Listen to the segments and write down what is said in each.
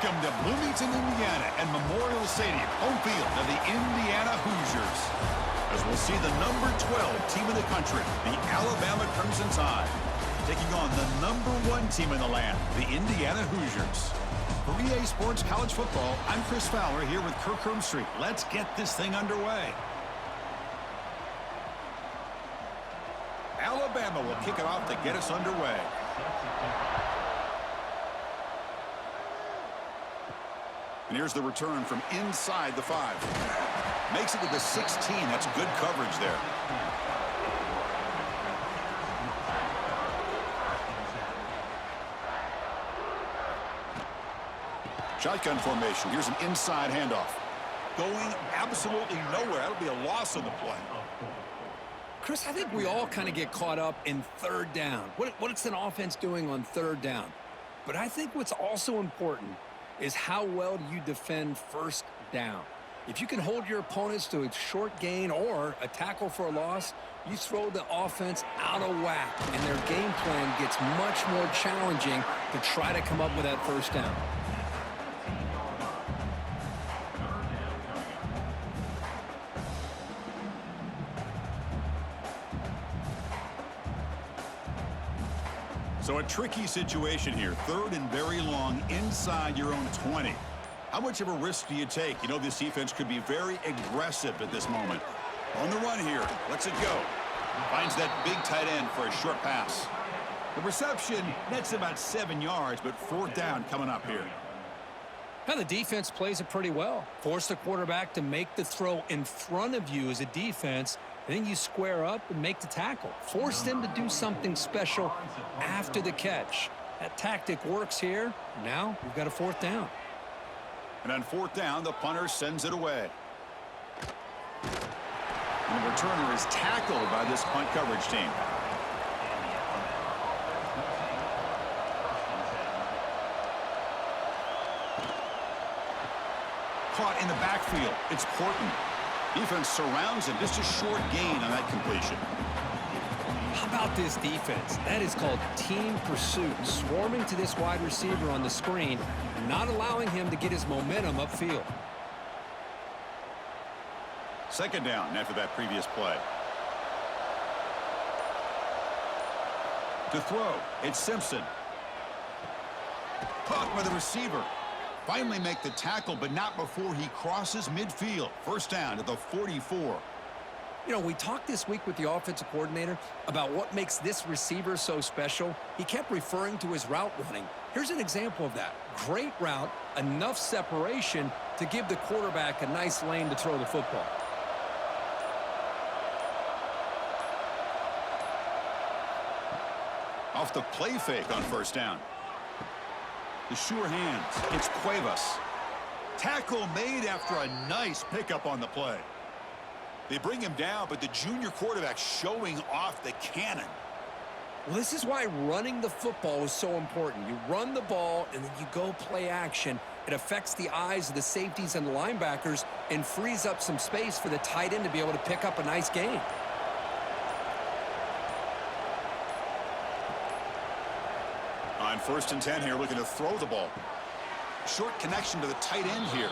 Welcome to Bloomington, Indiana, and Memorial Stadium, home field of the Indiana Hoosiers. As we'll see the number 12 team in the country, the Alabama Crimson Tide, taking on the number 1 team in the land, the Indiana Hoosiers. For EA Sports College Football, I'm Chris Fowler here with Kirk Hermstreet. Let's get this thing underway. Alabama will kick it off to get us underway. And here's the return from inside the 5. Makes it to the 16. That's good coverage there. Shotgun formation. Here's an inside handoff. Going absolutely nowhere. That'll be a loss on the play. Chris, I think we all kind of get caught up in third down. What's an offense doing on third down? But I think what's also important is how well do you defend first down. If you can hold your opponents to a short gain or a tackle for a loss, you throw the offense out of whack, and their game plan gets much more challenging to try to come up with that first down. So a tricky situation here. Third and very long inside your own 20. How much of a risk do you take? You know this defense could be very aggressive at this moment. On the run here. Lets it go. Finds that big tight end for a short pass. The reception nets about 7 yards, but fourth down coming up here. Now the defense plays it pretty well. Force the quarterback to make the throw in front of you as a defense. And then you square up and make the tackle. Force them to do something special after the catch. That tactic works here. Now we've got a fourth down. And on fourth down, the punter sends it away. And the returner is tackled by this punt coverage team. Caught in the backfield. It's Portland. Defense surrounds him. Just a short gain on that completion. How about this defense? That is called team pursuit. Swarming to this wide receiver on the screen, not allowing him to get his momentum upfield. Second down after that previous play. To throw, it's Simpson. Caught by the receiver. Finally make the tackle, but not before he crosses midfield. First down to the 44. You know, we talked this week with the offensive coordinator about what makes this receiver so special. He kept referring to his route running. Here's an example of that. Great route, enough separation to give the quarterback a nice lane to throw the football. Off the play fake on first down. The sure hands. It's Cuevas. Tackle made after a nice pickup on the play. They bring him down, but the junior quarterback showing off the cannon. Well, this is why running the football is so important. You run the ball, and then you go play action. It affects the eyes of the safeties and the linebackers and frees up some space for the tight end to be able to pick up a nice gain. On first and 10 here, looking to throw the ball. Short connection to the tight end here.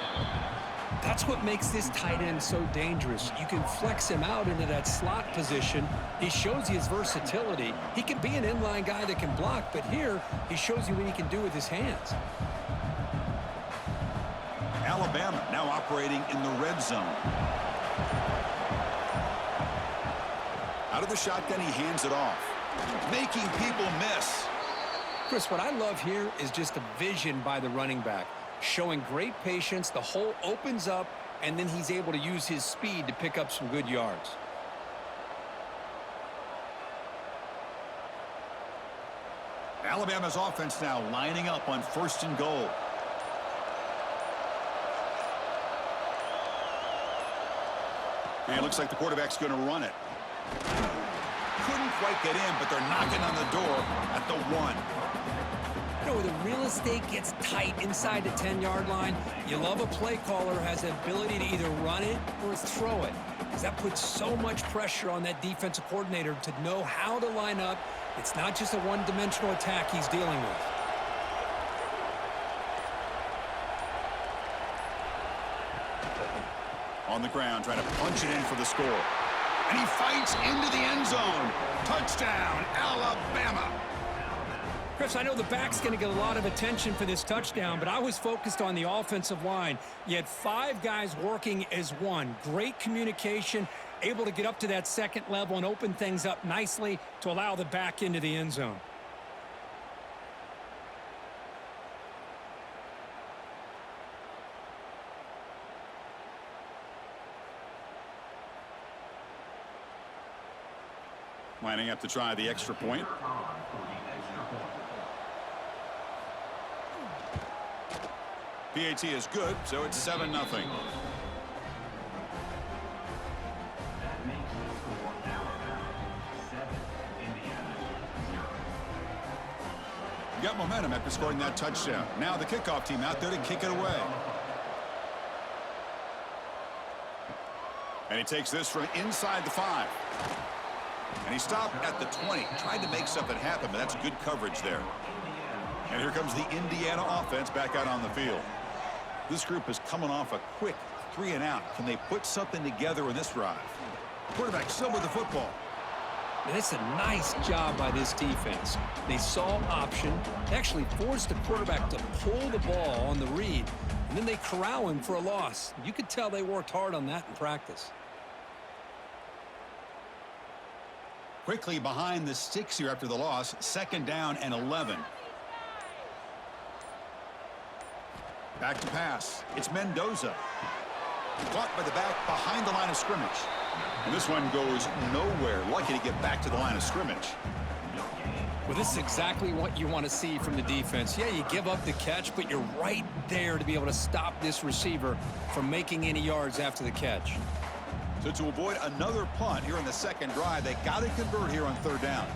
That's what makes this tight end so dangerous. You can flex him out into that slot position. He shows you his versatility. He can be an inline guy that can block, but here he shows you what he can do with his hands. Alabama now operating in the red zone. Out of the shotgun, he hands it off. Making people miss. Chris, what I love here is just the vision by the running back. Showing great patience, the hole opens up, and then he's able to use his speed to pick up some good yards. Alabama's offense now lining up on first and goal. And it looks like the quarterback's going to run it. Couldn't quite get in, but they're knocking on the door at the 1. You know, where the real estate gets tight inside the 10-yard line, you love a play caller who has the ability to either run it or throw it, because that puts so much pressure on that defensive coordinator to know how to line up. It's not just a one-dimensional attack he's dealing with. On the ground, trying to punch it in for the score. And he fights into the end zone. Touchdown, Alabama. Chris, I know the back's going to get a lot of attention for this touchdown, but I was focused on the offensive line. You had 5 guys working as one. Great communication, able to get up to that second level and open things up nicely to allow the back into the end zone. Lining up to try the extra point. PAT is good, so it's 7-0. Got momentum after scoring that touchdown. Now the kickoff team out there to kick it away. And he takes this from inside the 5. And he stopped at the 20. Tried to make something happen, but that's good coverage there. And here comes the Indiana offense back out on the field. This group is coming off a quick 3-and-out. Can they put something together in this drive? Quarterback still with the football. And it's a nice job by this defense. They saw option, actually forced the quarterback to pull the ball on the read, and then they corral him for a loss. You could tell they worked hard on that in practice. Quickly behind the sticks here after the loss. 2nd down and 11. Back to pass. It's Mendoza. Caught by the back behind the line of scrimmage. And this one goes nowhere. Lucky to get back to the line of scrimmage. Well, this is exactly what you want to see from the defense. Yeah, you give up the catch, but you're right there to be able to stop this receiver from making any yards after the catch. So to avoid another punt here in the second drive, they got to convert here on 3rd down.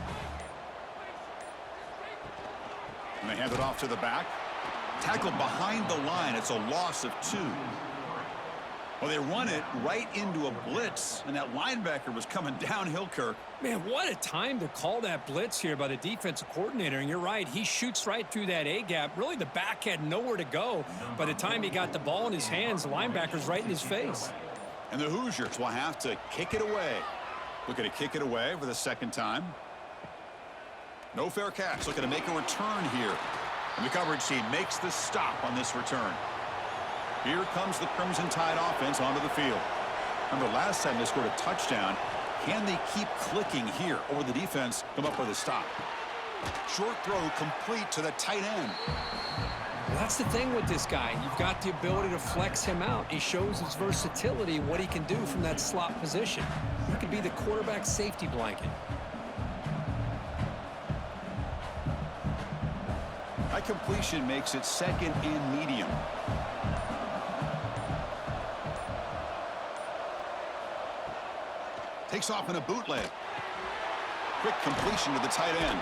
And they hand it off to the back. Tackled behind the line. It's a loss of 2. Well, they run it right into a blitz, and that linebacker was coming downhill, Kirk. Man, what a time to call that blitz here by the defensive coordinator. And you're right, he shoots right through that A-gap. Really, the back had nowhere to go. By the time he got the ball in his hands, the linebacker's right in his face. And the Hoosiers will have to kick it away. Looking to kick it away for the 2nd time. No fair catch. Looking to make a return here. And the coverage team makes the stop on this return. Here comes the Crimson Tide offense onto the field. Remember last time they scored a touchdown. Can they keep clicking here, or will the defense come up with a stop? Short throw complete to the tight end. Well, that's the thing with this guy. You've got the ability to flex him out. He shows his versatility, what he can do from that slot position. He could be the quarterback safety blanket. That completion makes it 2nd and medium. Takes off in a bootleg. Quick completion to the tight end.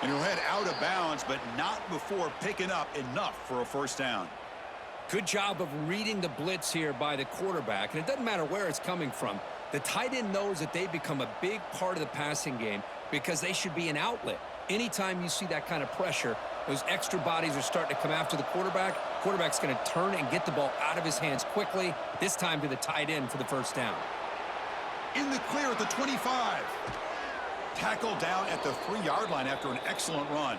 And he'll head out of bounds, but not before picking up enough for a 1st down. Good job of reading the blitz here by the quarterback. And it doesn't matter where it's coming from. The tight end knows that they become a big part of the passing game because they should be an outlet. Anytime you see that kind of pressure, those extra bodies are starting to come after the quarterback. Quarterback's going to turn and get the ball out of his hands quickly, this time to the tight end for the 1st down. In the clear at the 25. Tackled down at the 3-yard line after an excellent run.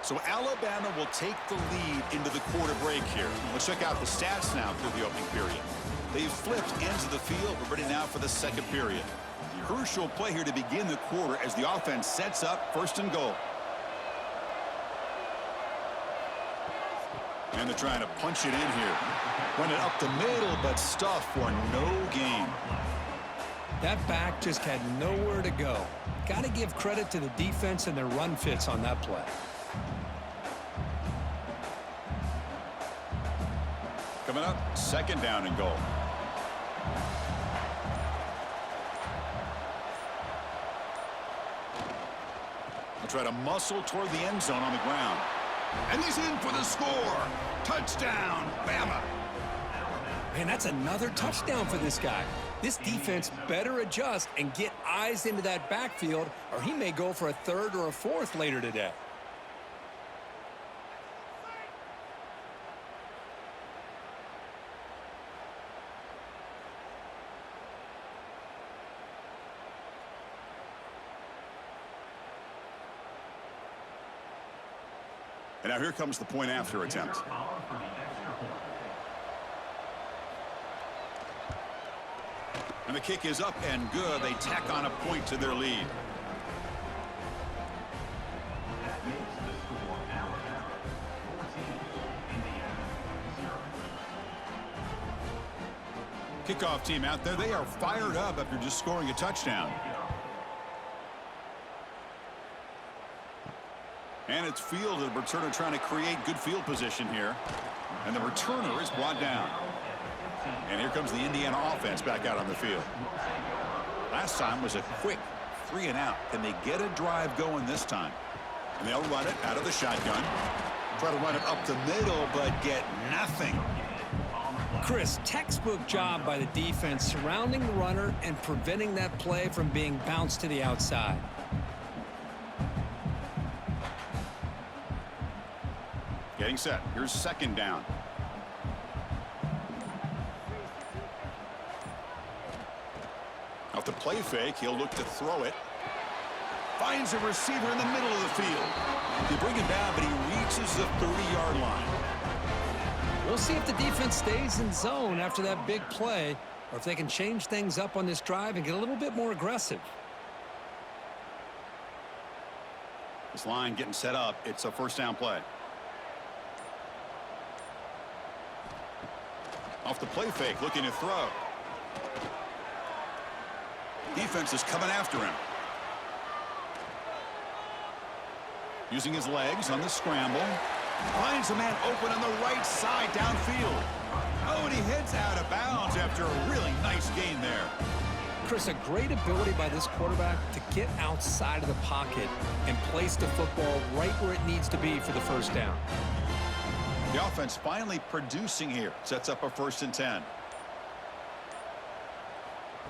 So Alabama will take the lead into the quarter break here. Let's check out the stats now through the opening period. They've flipped ends of the field. We're ready now for the 2nd period. Crucial play here to begin the quarter as the offense sets up 1st and goal. And they're trying to punch it in here. Run it up the middle, but stuff for no gain. That back just had nowhere to go. Got to give credit to the defense and their run fits on that play. Coming up, 2nd down and goal. They'll try to muscle toward the end zone on the ground. And he's in for the score. Touchdown, Bama. Man, that's another touchdown for this guy. This defense better adjust and get eyes into that backfield, or he may go for a third or a fourth later today. And now here comes the point after attempt. And the kick is up and good. They tack on a point to their lead. Kickoff team out there. They are fired up after just scoring a touchdown. And it's fielded. Returner trying to create good field position here. And the returner is brought down. And here comes the Indiana offense back out on the field. Last time was a quick 3 and out. Can they get a drive going this time? And they'll run it out of the shotgun. Try to run it up the middle, but get nothing. Chris, textbook job by the defense surrounding the runner and preventing that play from being bounced to the outside. Getting set. Here's second down. Off the play fake, he'll look to throw it. Finds a receiver in the middle of the field. They bring him down, but he reaches the 30-yard line. We'll see if the defense stays in zone after that big play, or if they can change things up on this drive and get a little bit more aggressive. This line getting set up. It's a first down play. Off the play fake, looking to throw. Defense is coming after him. Using his legs on the scramble. Finds a man open on the right side downfield. Oh, and he heads out of bounds after a really nice gain there. Chris, a great ability by this quarterback to get outside of the pocket and place the football right where it needs to be for the first down. The offense finally producing here. Sets up a 1st and 10.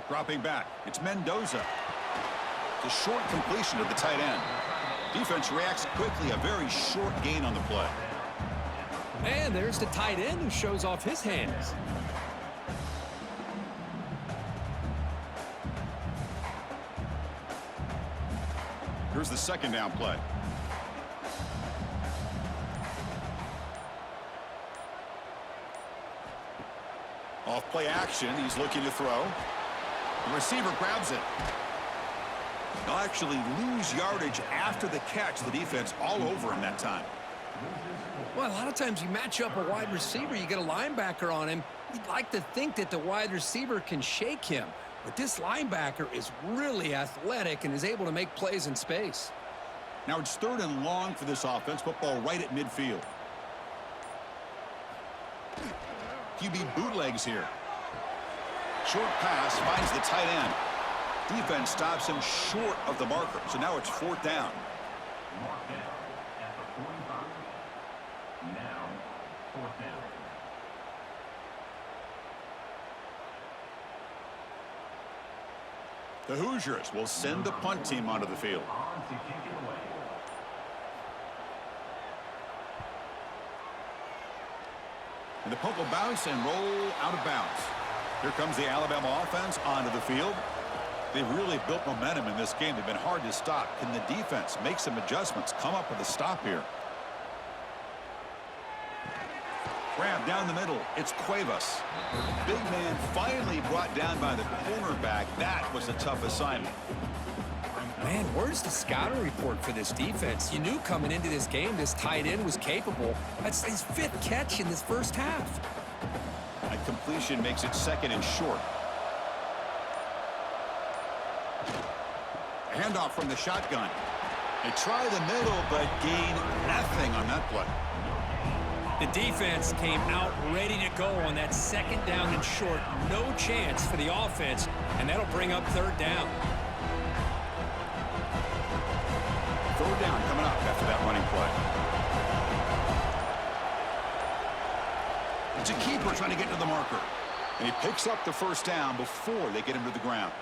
Dropping back. It's Mendoza. It's a short completion to the tight end. Defense reacts quickly. A very short gain on the play. And there's the tight end who shows off his hands. Here's the second down play. Off play action. He's looking to throw. The receiver grabs it. They'll actually lose yardage after the catch. The defense all over him that time. Well, a lot of times you match up a wide receiver, you get a linebacker on him. You'd like to think that the wide receiver can shake him. But this linebacker is really athletic and is able to make plays in space. Now it's 3rd and long for this offense. Football right at midfield. QB bootlegs here. Short pass finds the tight end. Defense stops him short of the marker. So now it's 4th down. The Hoosiers will send the punt team onto the field. And the punt will bounce and roll out of bounds. Here comes the Alabama offense onto the field. They've really built momentum in this game. They've been hard to stop. Can the defense make some adjustments? Come up with a stop here. Grab down the middle. It's Cuevas. Big man finally brought down by the cornerback. That was a tough assignment. Man, where's the scouting report for this defense? You knew coming into this game this tight end was capable. That's his 5th catch in this first half. A completion makes it 2nd and short. Handoff from the shotgun. They try the middle, but gain nothing on that play. The defense came out ready to go on that 2nd down and short. No chance for the offense, and that'll bring up 3rd down. 3rd down coming up after that running play. It's a keeper trying to get to the marker. And he picks up the first down before they get him to the ground.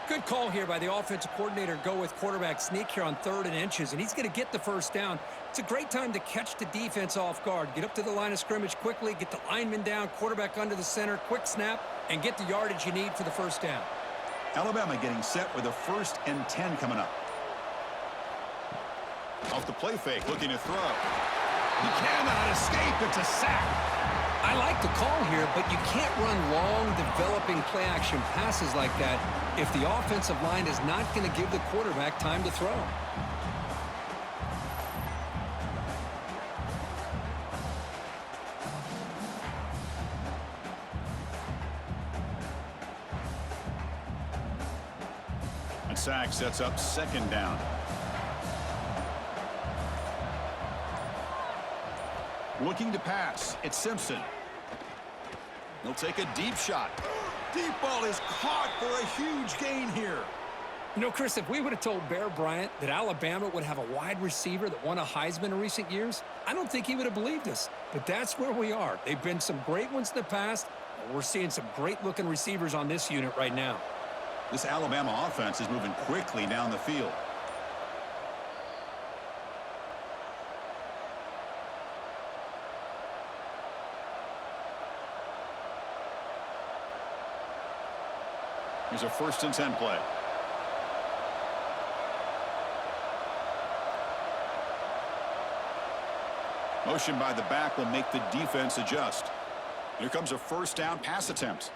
Good call here by the offensive coordinator. Go with quarterback sneak here on 3rd and inches, and he's going to get the first down. It's a great time to catch the defense off guard. Get up to the line of scrimmage quickly, get the lineman down, quarterback under the center, quick snap, and get the yardage you need for the first down. Alabama getting set with a 1st and 10 coming up. Off the play fake, looking to throw. He cannot escape. It's a sack. I like the call here, but you can't run long, developing play-action passes like that if the offensive line is not going to give the quarterback time to throw. And sack sets up 2nd down. Looking to pass. It's Simpson. He'll take a deep shot. Deep ball is caught for a huge gain here. You know, Chris, if we would have told Bear Bryant that Alabama would have a wide receiver that won a Heisman in recent years, I don't think he would have believed us. But that's where we are. They've been some great ones in the past, and we're seeing some great-looking receivers on this unit right now. This Alabama offense is moving quickly down the field. Here's a 1st and 10 play. Motion by the back will make the defense adjust. Here comes a 1st down pass attempt.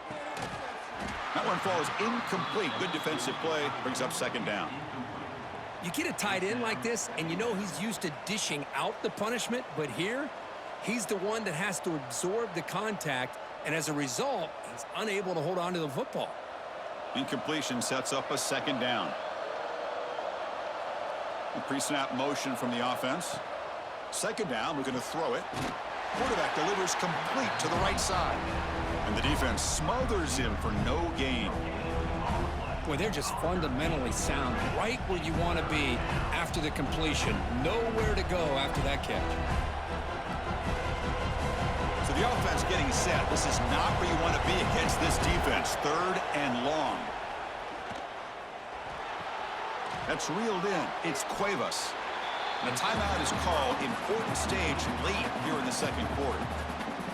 That one falls incomplete. Good defensive play. Brings up 2nd down. You get a tight end like this, and you know he's used to dishing out the punishment, but here, he's the one that has to absorb the contact, and as a result, he's unable to hold on to the football. Incompletion sets up a 2nd down. The pre-snap motion from the offense. 2nd down, we're going to throw it. Quarterback delivers complete to the right side. And the defense smothers him for no gain. Boy, they're just fundamentally sound, right where you want to be after the completion. Nowhere to go after that catch. So the offense getting set. This is not where you want to be against this defense. 3rd and long. That's reeled in. It's Cuevas. And a timeout is called. Important stage late here in the 2nd quarter.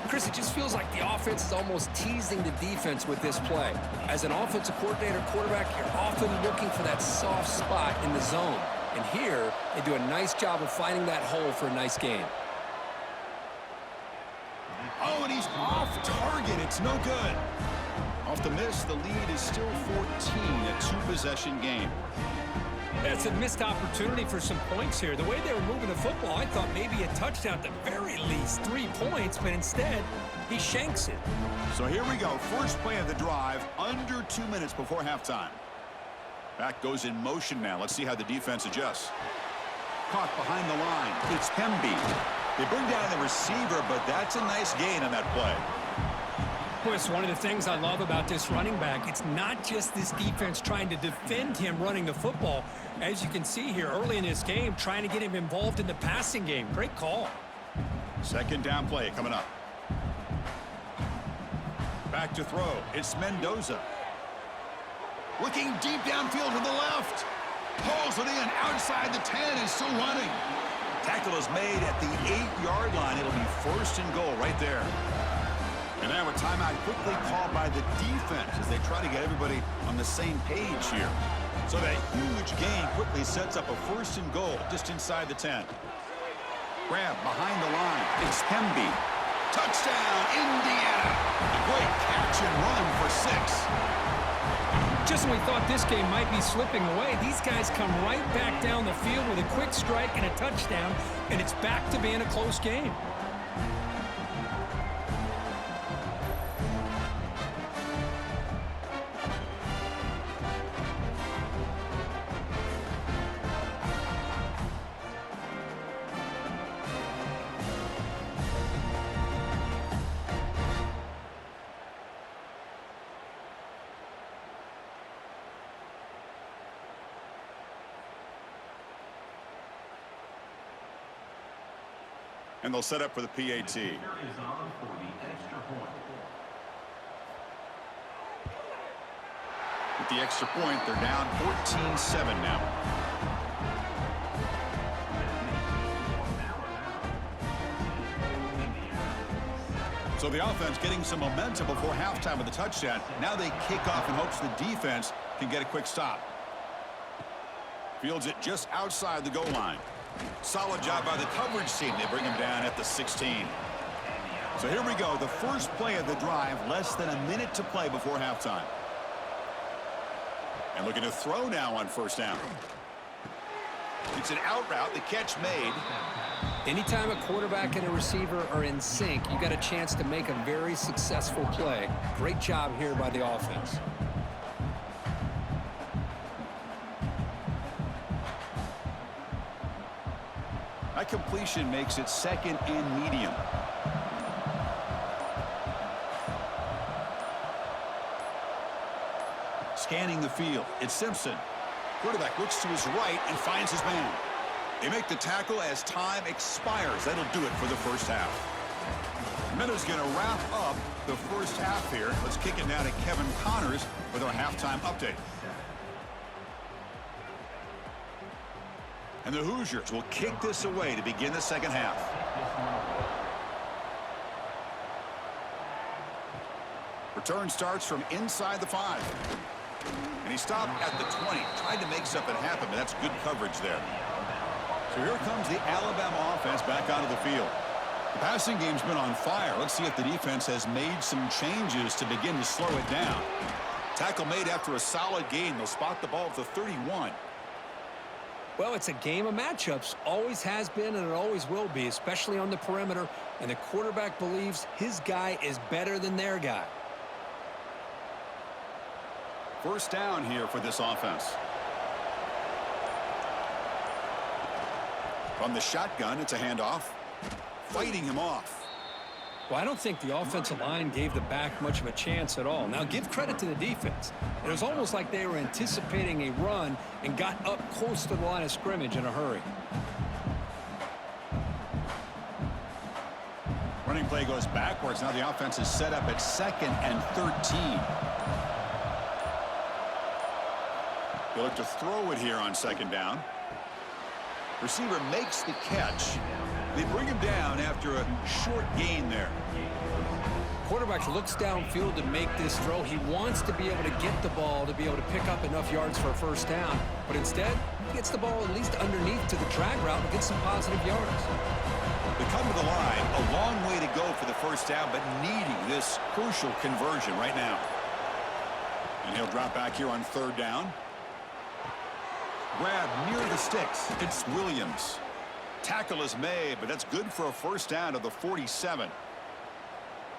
Chris, it just feels like the offense is almost teasing the defense with this play. As an offensive coordinator quarterback, you're often looking for that soft spot in the zone. And here, they do a nice job of finding that hole for a nice gain. Oh, and he's off target. It's no good. Off the miss, the lead is still 14, a 2-possession game. It's a missed opportunity for some points here. The way they were moving the football, I thought maybe a touchdown at the very least, 3 points, but instead, he shanks it. So here we go. First play of the drive, under 2 minutes before halftime. Back goes in motion now. Let's see how the defense adjusts. Caught behind the line. It's Hemby. They bring down the receiver, but that's a nice gain on that play. Boy, it's one of the things I love about this running back. It's not just this defense trying to defend him running the football. As you can see here early in this game, trying to get him involved in the passing game. Great call. 2nd down play coming up. Back to throw. It's Mendoza. Looking deep downfield to the left. Pulls it in outside the 10 and still running. Tackle is made at the 8-yard line. It'll be 1st and goal right there. And now a timeout quickly called by the defense as they try to get everybody on the same page here. So that huge gain quickly sets up a 1st and goal just inside the 10. Grab behind the line. It's Hemby. Touchdown, Indiana. A great catch and run for 6. Just when we thought this game might be slipping away, these guys come right back down the field with a quick strike and a touchdown, and it's back to being a close game. And they'll set up for the PAT. the extra point. They're down 14-7 now. So the offense getting some momentum before halftime with the touchdown. Now they kick off in hopes the defense can get a quick stop. Fields it just outside the goal line. Solid job by the coverage team. They bring him down at the 16. So here we go. The first play of the drive. Less than a minute to play before halftime. And looking to throw now on first down. It's an out route. The catch made. Anytime a quarterback and a receiver are in sync, you got a chance to make a very successful play. Great job here by the offense. That completion makes it second and medium. Scanning the field. It's Simpson. Quarterback looks to his right and finds his man. They make the tackle as time expires. That'll do it for the first half. Minuta's going to wrap up the first half here. Let's kick it now to Kevin Connors with our halftime update. And the Hoosiers will kick this away to begin the second half. Return starts from inside the 5. And he stopped at the 20. Tried to make something happen, but that's good coverage there. So here comes the Alabama offense back onto the field. The passing game's been on fire. Let's see if the defense has made some changes to begin to slow it down. Tackle made after a solid gain. They'll spot the ball at the 31. Well, it's a game of matchups. Always has been and it always will be, especially on the perimeter. And the quarterback believes his guy is better than their guy. First down here for this offense. From the shotgun, it's a handoff. Fighting him off. Well, I don't think the offensive line gave the back much of a chance at all. Now, give credit to the defense. It was almost like they were anticipating a run and got up close to the line of scrimmage in a hurry. Running play goes backwards. Now the offense is set up at 2nd and 13. They look to throw it here on 2nd down. Receiver makes the catch. They bring him down after a short gain there. Quarterback looks downfield to make this throw. He wants to be able to get the ball to be able to pick up enough yards for a first down. But instead, he gets the ball at least underneath to the drag route and gets some positive yards. They come to the line. A long way to go for the first down, but needing this crucial conversion right now. And he'll drop back here on 3rd down. Grab near the sticks. It's Williams. Tackle is made, but that's good for a first down to the 47.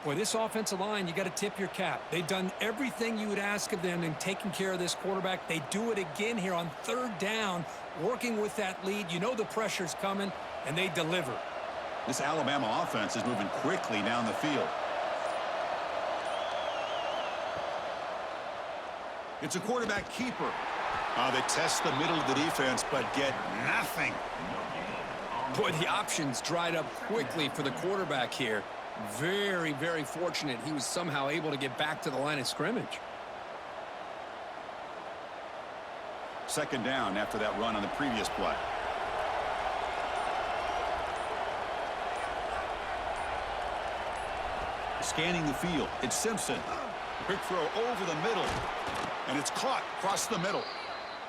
Boy, this offensive line, you got to tip your cap. They've done everything you would ask of them in taking care of this quarterback. They do it again here on 3rd down, working with that lead. You know the pressure's coming, and they deliver. This Alabama offense is moving quickly down the field. It's a quarterback keeper. They test the middle of the defense, but get nothing. Boy, the options dried up quickly for the quarterback here. Very, very fortunate he was somehow able to get back to the line of scrimmage. 2nd down after that run on the previous play. Scanning the field. It's Simpson. Quick throw over the middle. And it's caught across the middle.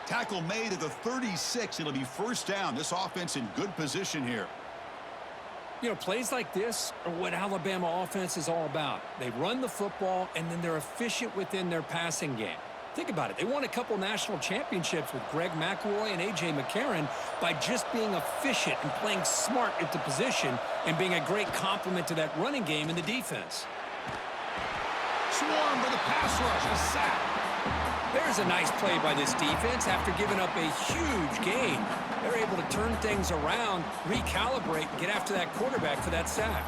Tackle made at the 36. It'll be first down. This offense in good position here. You know, plays like this are what Alabama offense is all about. They run the football, and then they're efficient within their passing game. Think about it. They won a couple national championships with Greg McElroy and A.J. McCarron by just being efficient and playing smart at the position and being a great complement to that running game in the defense. Swarmed by the pass rush, a sack. There's a nice play by this defense after giving up a huge gain. They're able to turn things around, recalibrate, and get after that quarterback for that sack.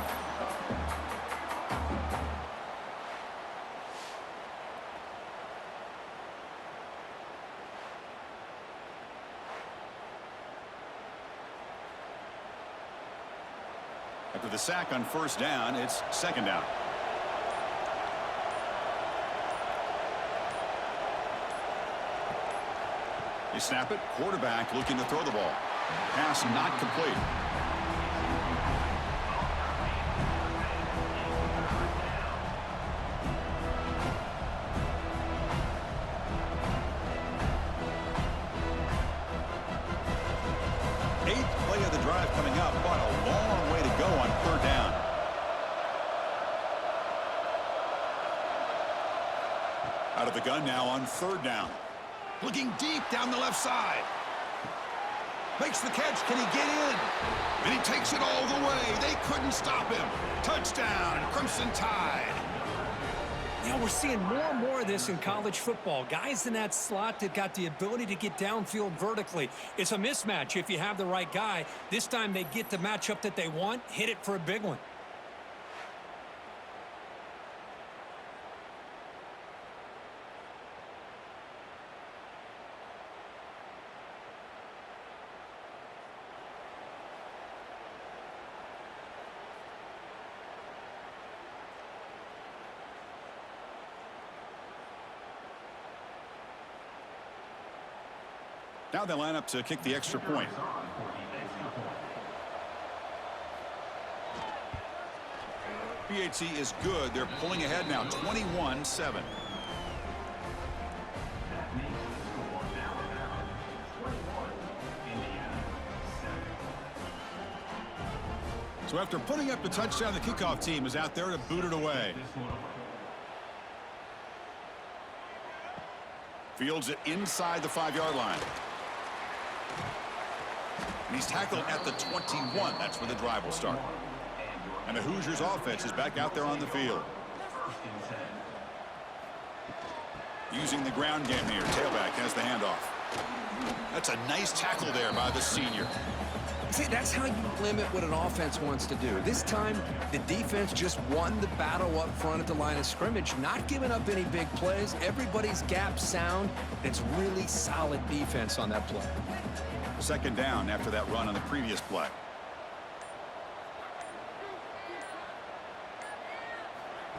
After the sack on first down, it's 2nd down. They snap it. Quarterback looking to throw the ball. Pass not complete. Eighth play of the drive coming up, but a long way to go on third down. Out of the gun now on third down. Looking deep down the left side. Makes the catch. Can he get in? And he takes it all the way. They couldn't stop him. Touchdown, Crimson Tide. Now we're seeing more and more of this in college football. Guys in that slot that got the ability to get downfield vertically. It's a mismatch if you have the right guy. This time they get the matchup that they want, hit it for a big one. Now they line up to kick the extra point. PHC is good. They're pulling ahead now, 21-7. So after putting up the touchdown, the kickoff team is out there to boot it away. Fields it inside the 5-yard line. And he's tackled at the 21. That's where the drive will start. And the Hoosiers offense is back out there on the field. Using the ground game here. Tailback has the handoff. That's a nice tackle there by the senior. See, that's how you limit what an offense wants to do. This time, the defense just won the battle up front at the line of scrimmage, not giving up any big plays. Everybody's gap sound. It's really solid defense on that play. Second down after that run on the previous play.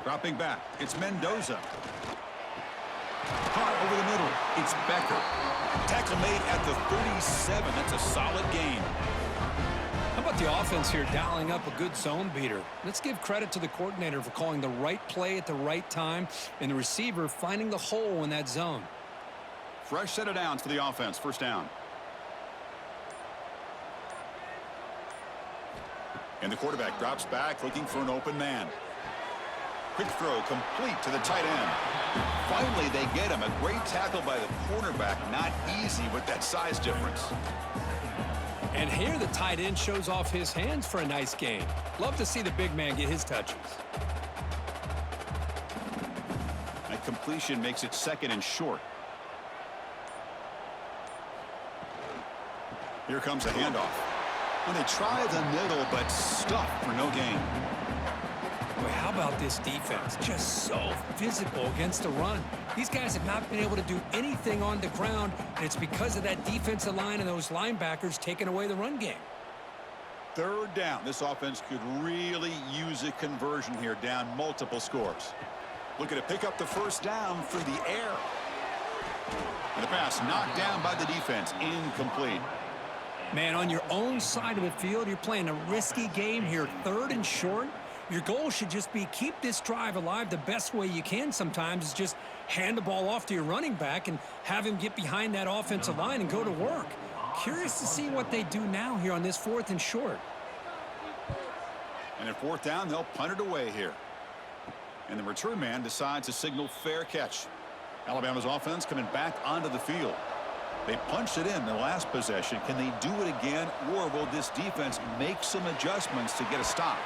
Dropping back, it's Mendoza. Caught over the middle, it's Becker. Tackle made at the 37. That's a solid gain. How about the offense here dialing up a good zone beater? Let's give credit to the coordinator for calling the right play at the right time and the receiver finding the hole in that zone. Fresh set of downs for the offense. First down. And the quarterback drops back looking for an open man. Quick throw complete to the tight end. Finally, they get him. A great tackle by the cornerback. Not easy with that size difference. And here the tight end shows off his hands for a nice gain. Love to see the big man get his touches. That completion makes it second and short. Here comes a handoff. And they try the middle, but stuffed for no gain. Boy, how about this defense? Just so physical against the run. These guys have not been able to do anything on the ground, and it's because of that defensive line and those linebackers taking away the run game. Third down. This offense could really use a conversion here, down multiple scores. Looking to pick up the first down through the air. And the pass knocked down by the defense. Incomplete. Man, on your own side of the field, you're playing a risky game here, third and short. Your goal should just be keep this drive alive. The best way you can sometimes is just hand the ball off to your running back and have him get behind that offensive line and go to work. Curious to see what they do now here on this fourth and short. And at fourth down, they'll punt it away here. And the return man decides to signal fair catch. Alabama's offense coming back onto the field. They punched it in the last possession. Can they do it again, or will this defense make some adjustments to get a stop?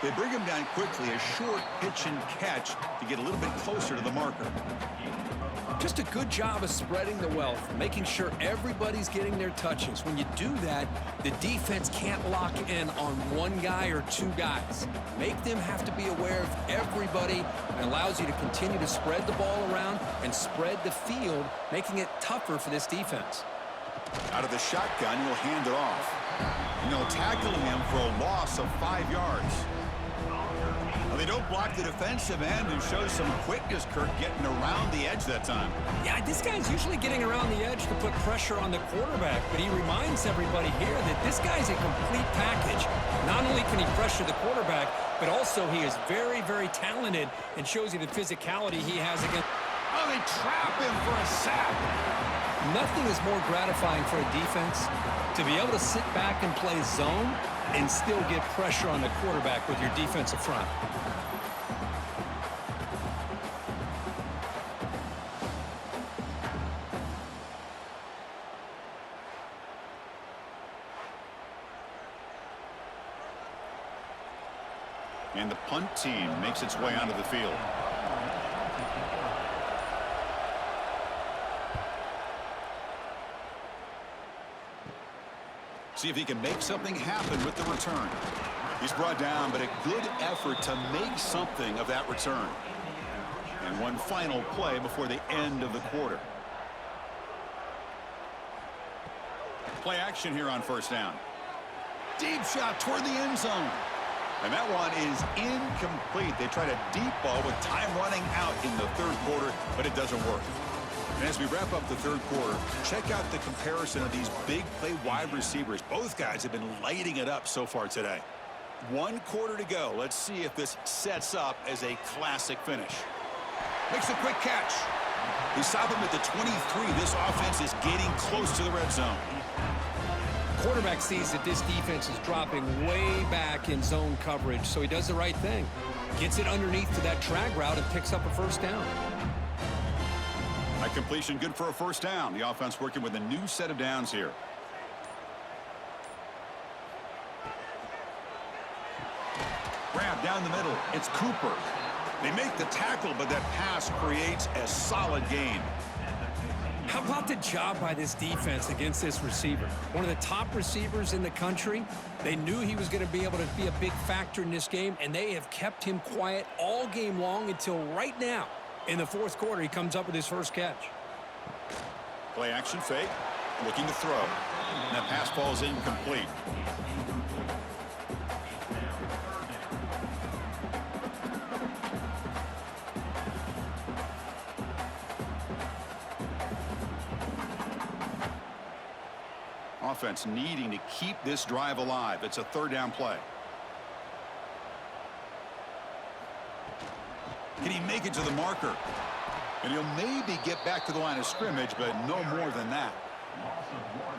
They bring him down quickly, a short pitch and catch to get a little bit closer to the marker. Just a good job of spreading the wealth, making sure everybody's getting their touches. When you do that, the defense can't lock in on one guy or two guys. Make them have to be aware of everybody, and allows you to continue to spread the ball around and spread the field, making it tougher for this defense. Out of the shotgun, he'll hand it off. And they'll tackle him for a loss of 5 yards. Well, they don't block the defensive end and show some quickness, Kirk, getting around the edge that time. Yeah, this guy's usually getting around the edge to put pressure on the quarterback, but he reminds everybody here that this guy's a complete package. Not only can he pressure the quarterback, but also he is very, very talented and shows you the physicality he has against. Oh, they trap him for a sack. Nothing is more gratifying for a defense to be able to sit back and play zone and still get pressure on the quarterback with your defensive front. And the punt team makes its way onto the field. See if he can make something happen with the return. He's brought down, but a good effort to make something of that return. And one final play before the end of the quarter. Play action here on first down. Deep shot toward the end zone. And that one is incomplete. They tried a deep ball with time running out in the third quarter, but it doesn't work. And as we wrap up the third quarter, check out the comparison of these big play wide receivers. Both guys have been lighting it up so far today. 1 quarter to go. Let's see if this sets up as a classic finish. Makes a quick catch. They stop him at the 23. This offense is getting close to the red zone. Quarterback sees that this defense is dropping way back in zone coverage, so he does the right thing. Gets it underneath to that drag route and picks up a first down. That completion good for a first down. The offense working with a new set of downs here. Grab down the middle. It's Cooper. They make the tackle, but that pass creates a solid gain. How about the job by this defense against this receiver? One of the top receivers in the country. They knew he was going to be able to be a big factor in this game, and they have kept him quiet all game long until right now. In the fourth quarter, he comes up with his first catch. Play action fake. Looking to throw. And that pass falls incomplete. Offense needing to keep this drive alive. It's a third down play. Can he make it to the marker? And he'll maybe get back to the line of scrimmage, but no more than that.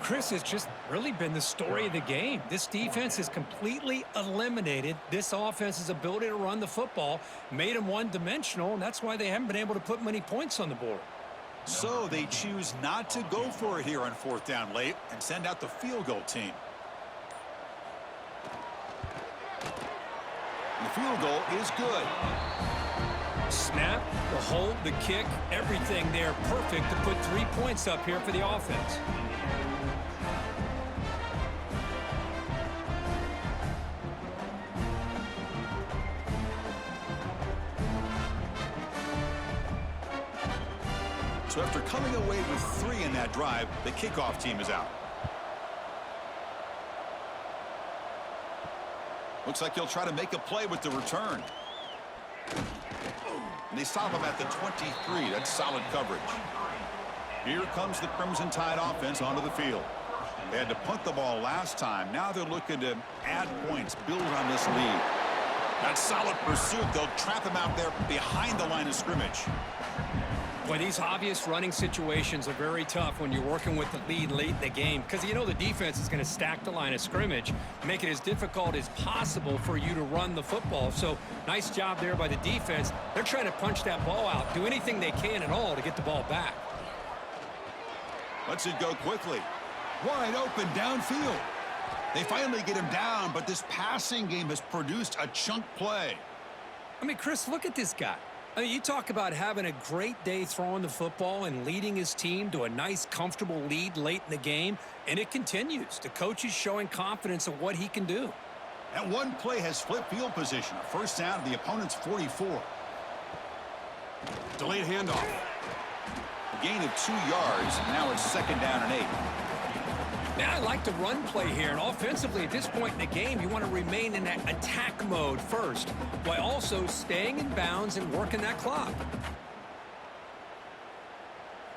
Chris has just really been the story of the game. This defense has completely eliminated this offense's ability to run the football, made them one-dimensional, and that's why they haven't been able to put many points on the board. So they choose not to go for it here on fourth down late and send out the field goal team. And the field goal is good. Snap, the hold, the kick, everything there perfect to put 3 points up here for the offense. So after coming away with 3 in that drive, the kickoff team is out. Looks like he'll try to make a play with the return. And they stop him at the 23. That's solid coverage. Here comes the Crimson Tide offense onto the field. They had to punt the ball last time. Now they're looking to add points, build on this lead. That's solid pursuit. They'll trap him out there behind the line of scrimmage. Boy, these obvious running situations are very tough when you're working with the lead late in the game because you know the defense is going to stack the line of scrimmage, make it as difficult as possible for you to run the football. So nice job there by the defense. They're trying to punch that ball out, do anything they can at all to get the ball back. Lets it go quickly. Wide open downfield. They finally get him down, but this passing game has produced a chunk play. I mean, Chris, look at this guy. I mean, you talk about having a great day throwing the football and leading his team to a nice, comfortable lead late in the game, and it continues. The coach is showing confidence of what he can do. And one play has flipped field position. A first down to the opponent's 44. Delayed handoff. A gain of 2 yards. Now it's second down and 8. Yeah, I like the run play here, and offensively at this point in the game, you want to remain in that attack mode first, while also staying in bounds and working that clock.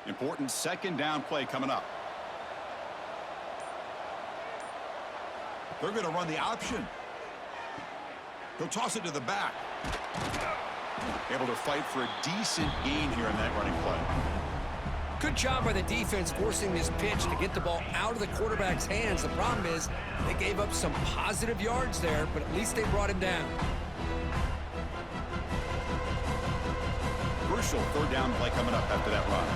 Important second down play coming up. They're going to run the option. He'll toss it to the back. Able to fight for a decent gain here in that running play. Good job by the defense forcing this pitch to get the ball out of the quarterback's hands. The problem is they gave up some positive yards there, but at least they brought him down. Crucial third down play coming up after that run.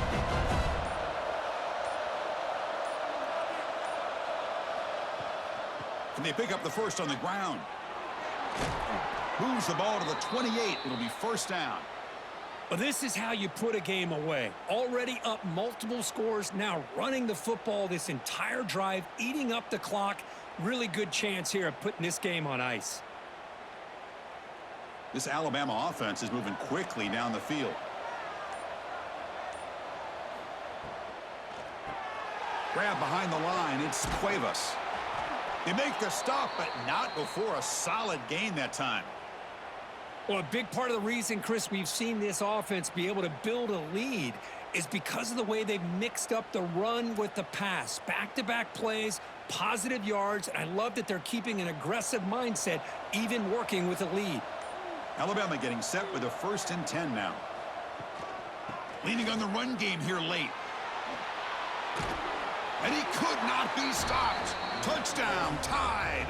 Can they pick up the first on the ground? Moves the ball to the 28. It'll be first down. Well, this is how you put a game away. Already up multiple scores, now running the football this entire drive, eating up the clock. Really good chance here of putting this game on ice. This Alabama offense is moving quickly down the field. Grab behind the line. It's Cuevas. They make the stop, but not before a solid gain that time. Well, a big part of the reason, Chris, we've seen this offense be able to build a lead is because of the way they've mixed up the run with the pass. Back-to-back plays, positive yards, and I love that they're keeping an aggressive mindset, even working with a lead. Alabama getting set with a 1st and 10 now. Leaning on the run game here late. And he could not be stopped. Touchdown, tied.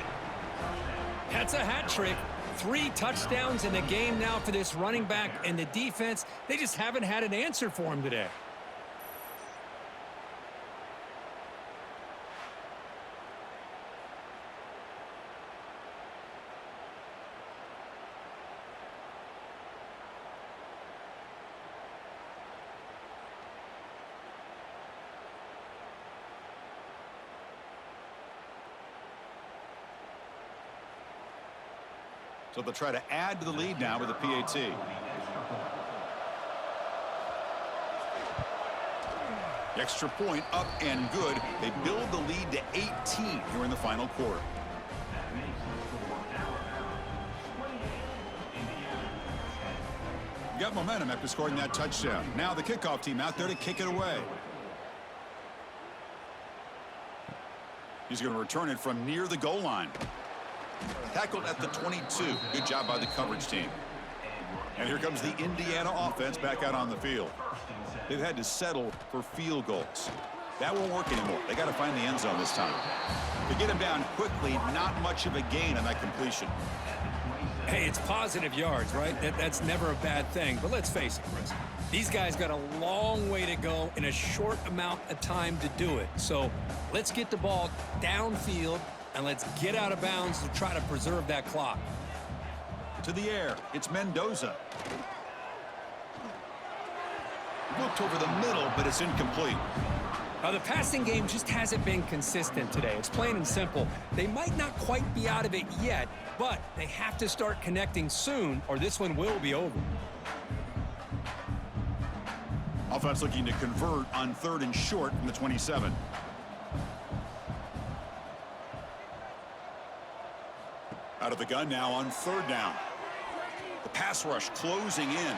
That's a hat trick. 3 touchdowns in the game now for this running back, and the defense, they just haven't had an answer for him today. So they'll try to add to the lead now with a PAT. The extra point up and good. They build the lead to 18 here in the final quarter. Got momentum after scoring that touchdown. Now the kickoff team out there to kick it away. He's going to return it from near the goal line. Tackled at the 22. Good job by the coverage team. And here comes the Indiana offense back out on the field. They've had to settle for field goals. That won't work anymore. They got to find the end zone this time. To get him down quickly, not much of a gain on that completion. Hey, it's positive yards, right? That's never a bad thing. But let's face it, Chris. These guys got a long way to go in a short amount of time to do it. So let's get the ball downfield and let's get out of bounds to try to preserve that clock. To the air, it's Mendoza. Looked over the middle, but it's incomplete. The passing game just hasn't been consistent today. It's plain and simple. They might not quite be out of it yet, but they have to start connecting soon or this one will be over. Offense looking to convert on 3rd and short from the 27. Out of the gun now on 3rd down. The pass rush closing in.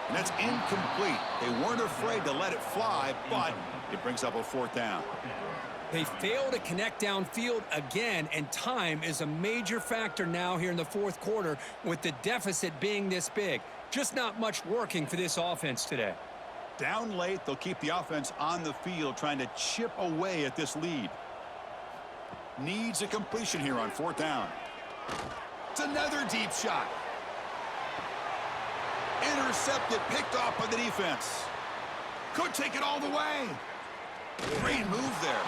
And that's incomplete. They weren't afraid to let it fly, but it brings up a 4th down. They fail to connect downfield again, and time is a major factor now here in the 4th quarter with the deficit being this big. Just not much working for this offense today. Down late, they'll keep the offense on the field trying to chip away at this lead. Needs a completion here on 4th down. It's another deep shot. Intercepted, picked off by the defense. Could take it all the way. Great move there.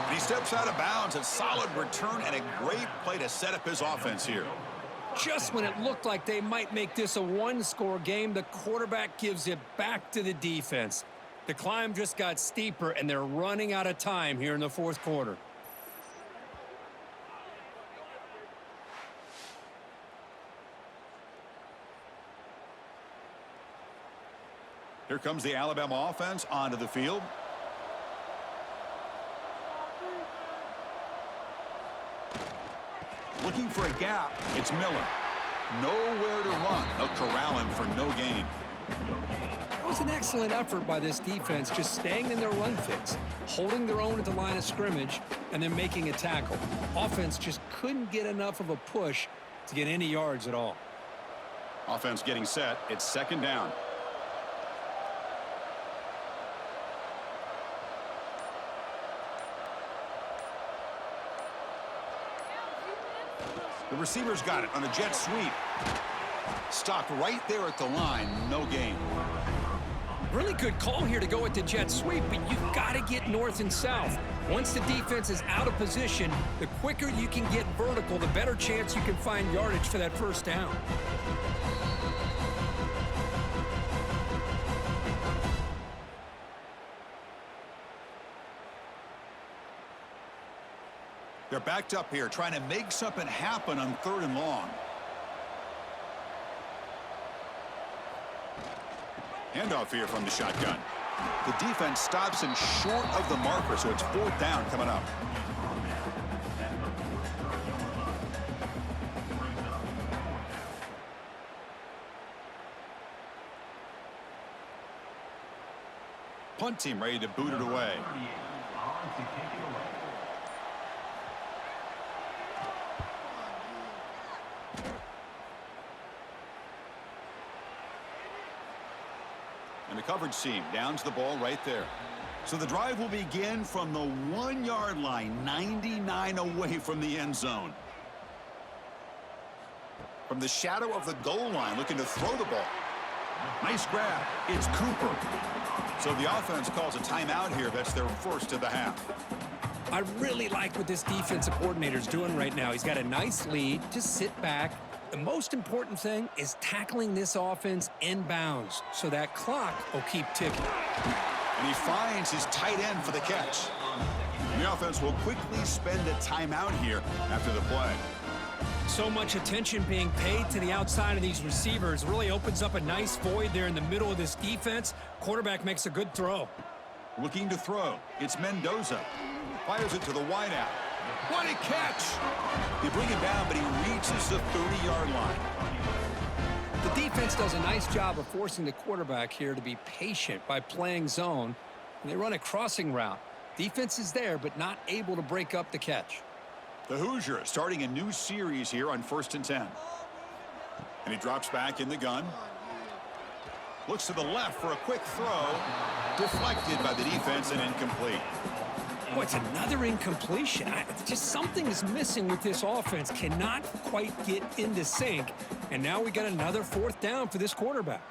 And he steps out of bounds. A solid return and a great play to set up his offense here. Just when it looked like they might make this a 1-score game, the quarterback gives it back to the defense. The climb just got steeper, and they're running out of time here in the 4th quarter. Here comes the Alabama offense onto the field. Looking for a gap. It's Miller. Nowhere to run. They'll corral him for no gain. It was an excellent effort by this defense, just staying in their run fits, holding their own at the line of scrimmage, and then making a tackle. Offense just couldn't get enough of a push to get any yards at all. Offense getting set. It's second down. The receiver's got it on a jet sweep. Stopped right there at the line. No gain. Really good call here to go with the jet sweep, but you've got to get north and south. Once the defense is out of position, the quicker you can get vertical, the better chance you can find yardage for that first down. They're backed up here, trying to make something happen on 3rd and long. Handoff here from the shotgun. The defense stops him short of the marker, so it's 4th down coming up. Punt team ready to boot it away. And the coverage team downs the ball right there. So the drive will begin from the 1-yard line, 99 away from the end zone. From the shadow of the goal line, looking to throw the ball. Nice grab. It's Cooper. So the offense calls a timeout here. That's their first of the half. I really like what this defensive coordinator is doing right now. He's got a nice lead. Just sit back. The most important thing is tackling this offense inbounds so that clock will keep ticking. And he finds his tight end for the catch. And the offense will quickly spend a timeout here after the play. So much attention being paid to the outside of these receivers really opens up a nice void there in the middle of this defense. Quarterback makes a good throw. Looking to throw. It's Mendoza. Fires it to the wideout. What a catch! They bring him down, but he reaches the 30-yard line. The defense does a nice job of forcing the quarterback here to be patient by playing zone. And they run a crossing route. Defense is there, but not able to break up the catch. The Hoosiers starting a new series here on 1st and 10. And he drops back in the gun. Looks to the left for a quick throw. Deflected by the defense and incomplete. Oh, it's another incompletion. Just something is missing with this offense. Cannot quite get into sync. And now we got another 4th down for this quarterback.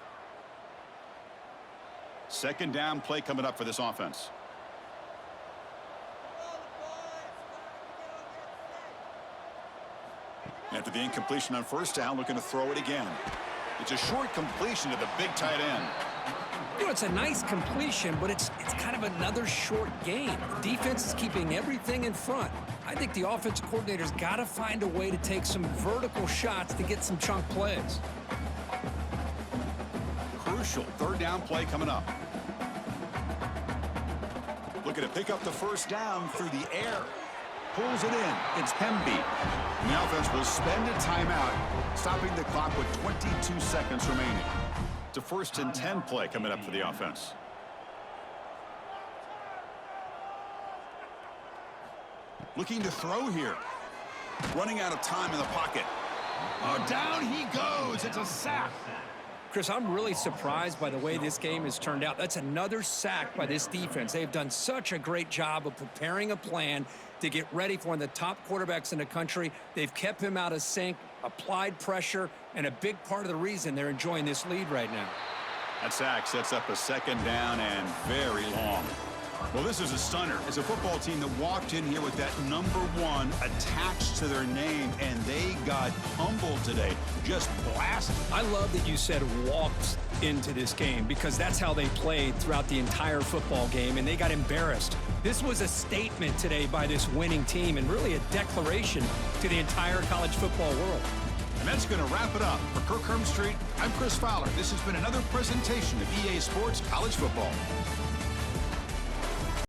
Second down play coming up for this offense. After the incompletion on 1st down, looking to throw it again. It's a short completion to the big tight end. You know, it's a nice completion, but it's kind of another short game. The defense is keeping everything in front. I think the offensive coordinator's got to find a way to take some vertical shots to get some chunk plays. Crucial 3rd down play coming up. Looking to pick up the 1st down through the air. Pulls it in. It's Hemby. And the offense will spend a timeout, stopping the clock with 22 seconds remaining. It's a 1st and 10 play coming up for the offense. Looking to throw here. Running out of time in the pocket. Oh, down he goes. It's a sack. Chris, I'm really surprised by the way this game has turned out. That's another sack by this defense. They've done such a great job of preparing a plan to get ready for one of the top quarterbacks in the country. They've kept him out of sync, applied pressure, and a big part of the reason they're enjoying this lead right now. That sack sets up a 2nd down and very long. Well, this is a stunner. It's a football team that walked in here with that number 1 attached to their name, and they got humbled today. Just blasted. I love that you said walked into this game because that's how they played throughout the entire football game, and they got embarrassed. This was a statement today by this winning team and really a declaration to the entire college football world. And that's going to wrap it up. For Kirk Hermstreet, I'm Chris Fowler. This has been another presentation of EA Sports College Football.